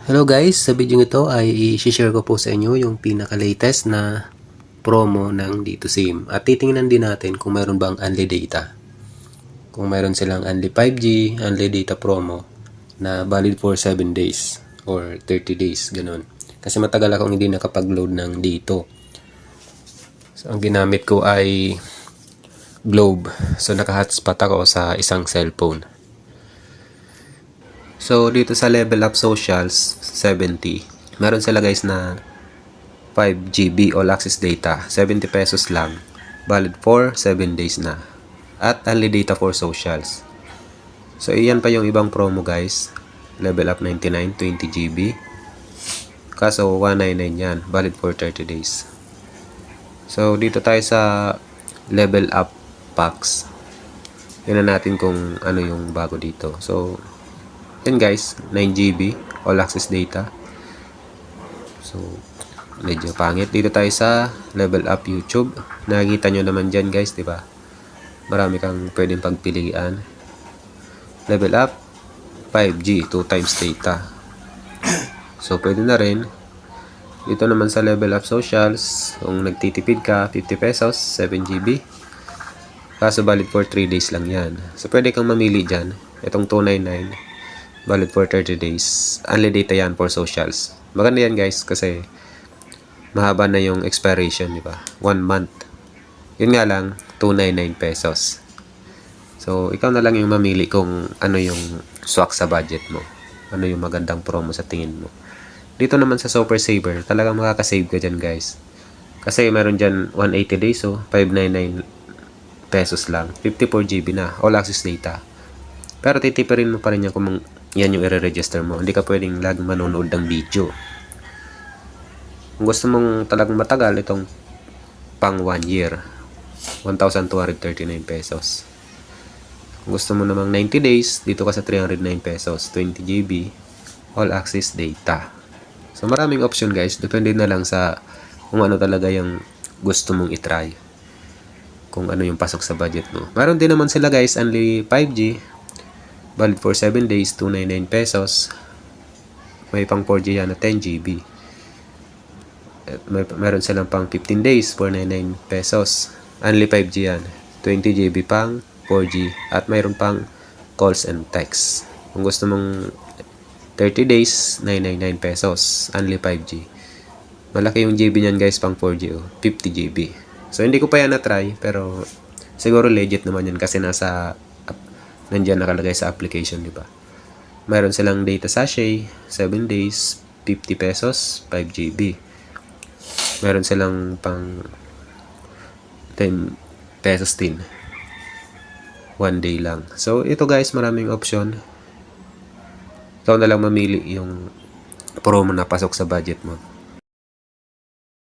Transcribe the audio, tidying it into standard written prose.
Hello guys, sa video ito ay i-share ko po sa inyo yung pinaka-latest na promo ng Dito SIM. At titingnan din natin kung mayroon bang unli data. Kung mayroon silang unli 5G, unli data promo na valid for 7 days or 30 days, ganun. Kasi matagal akong hindi nakapag-load ng dito. So, ang ginamit ko ay Globe. So, naka-hotspot ako sa isang cellphone. So, dito sa Level Up Socials 70, meron sila guys na 5 GB all access data, 70 pesos lang, valid for 7 days na, at only data for socials. So, iyan pa yung ibang promo guys. Level Up 99, 20 GB, kaso 199 yan, valid for 30 days. So, dito tayo sa Level Up Packs. Tingnan natin kung ano yung bago dito. So, yan guys, 9 GB all access data. So, medyo pangit. Dito tayo sa Level Up YouTube. Nakikita nyo naman dyan guys, di ba? Marami kang pwedeng pagpilian. Level Up 5G, 2 times data. So, pwede na rin. Dito naman sa Level Up Socials, kung nagtitipid ka, 50 pesos, 7 GB. Kaso valid for 3 days lang yan. So, pwede kang mamili dyan. Itong 299. Valid for 30 days. Only data yan for socials. Maganda yan guys kasi mahaba na yung expiration, di ba? 1 month. Yun nga lang, 299 pesos. So, ikaw na lang yung mamili kung ano yung swak sa budget mo. Ano yung magandang promo sa tingin mo. Dito naman sa Super Saver, talagang makakasave ka dyan guys. Kasi meron dyan 180 days, so 599 pesos lang. 54 GB na. All access data. Pero titipirin mo pa rin yan kung yan yung i-register mo. Hindi ka pwedeng laging manonood ng video. Kung gusto mong talagang matagal, itong pang 1 year, 1,239 pesos. Kung gusto mo namang 90 days, dito ka sa 309 pesos, 20 GB, all access data. So maraming option guys, depende na lang sa kung ano talaga yung gusto mong itry. Kung ano yung pasok sa budget mo. Meron din naman sila guys, only 5G, valid for 7 days, 299 pesos. May pang 4G yan na 10 GB. At meron silang pang 15 days, 499 pesos. Only 5G yan. 20 GB pang 4G. At mayroon pang calls and texts. Kung gusto mong 30 days, 999 pesos. Only 5G. Malaki yung GB niyan guys, pang 4G. 50 GB. So, hindi ko pa yan na-try. Pero, siguro legit naman yan kasi nandiyan nakalagay sa application, di ba? Mayroon silang data sachet, 7 days, 50 pesos, 5 GB. Meron silang pang 10 pesos din. 1 day lang. So, ito guys, maraming option. Ikaw na lang mamili yung promo na pasok sa budget mo.